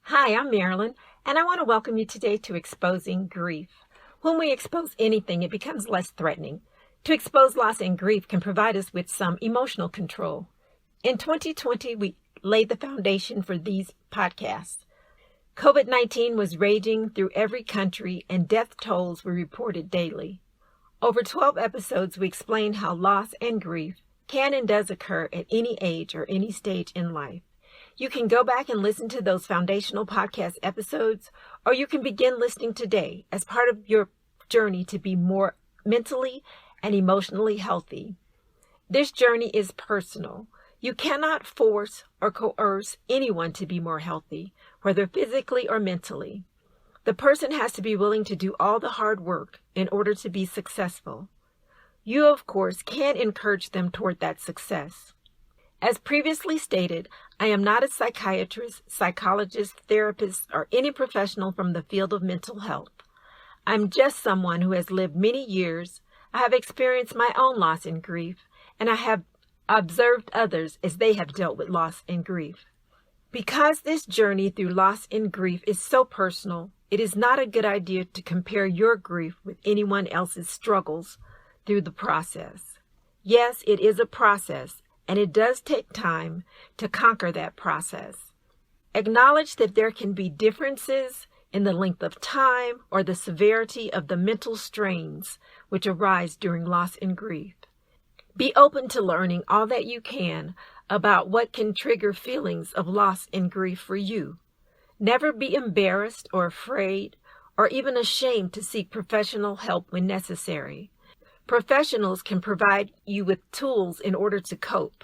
Hi, I'm Marilyn, and I want to welcome you today to Exposing Grief. When we expose anything, it becomes less threatening. To expose loss and grief can provide us with some emotional control. In 2020, we laid the foundation for these podcasts. COVID-19 was raging through every country, and death tolls were reported daily. Over 12 episodes, we explained how loss and grief can and does occur at any age or any stage in life. You can go back and listen to those foundational podcast episodes, or you can begin listening today as part of your journey to be more mentally and emotionally healthy. This journey is personal. You cannot force or coerce anyone to be more healthy, whether physically or mentally. The person has to be willing to do all the hard work in order to be successful. You, of course, can encourage them toward that success. As previously stated, I am not a psychiatrist, psychologist, therapist, or any professional from the field of mental health. I'm just someone who has lived many years. I have experienced my own loss and grief, and I have observed others as they have dealt with loss and grief. Because this journey through loss and grief is so personal, it is not a good idea to compare your grief with anyone else's struggles through the process. Yes, it is a process, and it does take time to conquer that process. Acknowledge that there can be differences in the length of time or the severity of the mental strains which arise during loss and grief. Be open to learning all that you can about what can trigger feelings of loss and grief for you. Never be embarrassed or afraid or even ashamed to seek professional help when necessary. Professionals can provide you with tools in order to cope.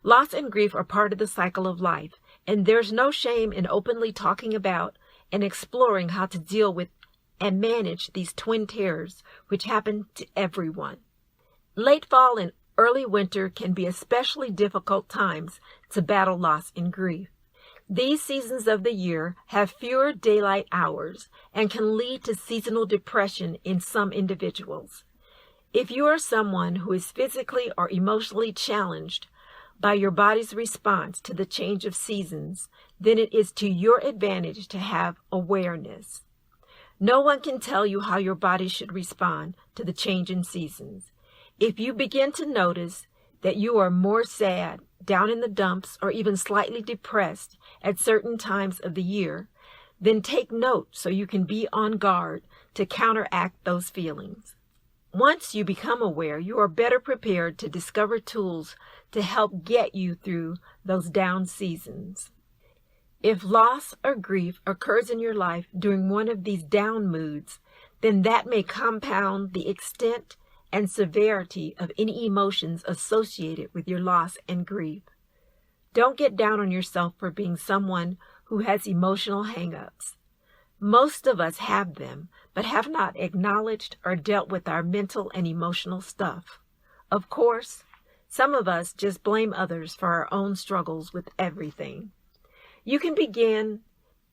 Loss and grief are part of the cycle of life, and there's no shame in openly talking about and exploring how to deal with and manage these twin terrors which happen to everyone. Late fall and early winter can be especially difficult times to battle loss and grief. These seasons of the year have fewer daylight hours and can lead to seasonal depression in some individuals. If you are someone who is physically or emotionally challenged by your body's response to the change of seasons, then it is to your advantage to have awareness. No one can tell you how your body should respond to the change in seasons. If you begin to notice that you are more sad, down in the dumps, or even slightly depressed at certain times of the year, then take note so you can be on guard to counteract those feelings. Once you become aware, you are better prepared to discover tools to help get you through those down seasons. If loss or grief occurs in your life during one of these down moods, then that may compound the extent and severity of any emotions associated with your loss and grief. Don't get down on yourself for being someone who has emotional hang-ups. Most of us have them, but have not acknowledged or dealt with our mental and emotional stuff. Of course, some of us just blame others for our own struggles with everything. You can begin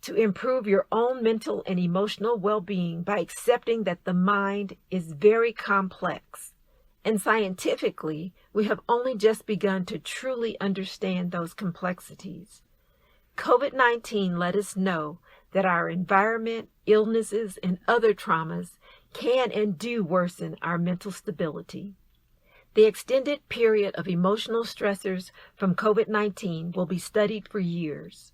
to improve your own mental and emotional well-being by accepting that the mind is very complex. And scientifically, we have only just begun to truly understand those complexities. COVID-19 let us know that our environment, illnesses, and other traumas can and do worsen our mental stability. The extended period of emotional stressors from COVID-19 will be studied for years.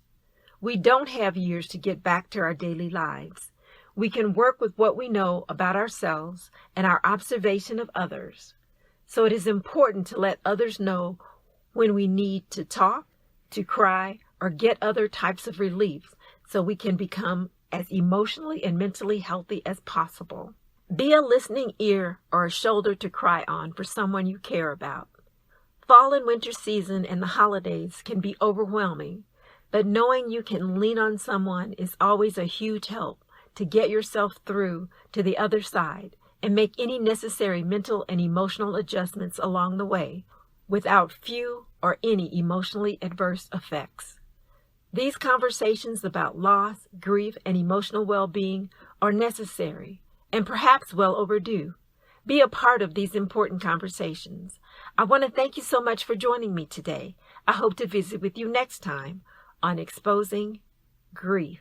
We don't have years to get back to our daily lives. We can work with what we know about ourselves and our observation of others. So it is important to let others know when we need to talk, to cry, or get other types of relief so we can become as emotionally and mentally healthy as possible. Be a listening ear or a shoulder to cry on for someone you care about. Fall and winter season and the holidays can be overwhelming, but knowing you can lean on someone is always a huge help to get yourself through to the other side and make any necessary mental and emotional adjustments along the way without few or any emotionally adverse effects. These conversations about loss, grief, and emotional well-being are necessary and perhaps well overdue. Be a part of these important conversations. I want to thank you so much for joining me today. I hope to visit with you next time on Exposing grief.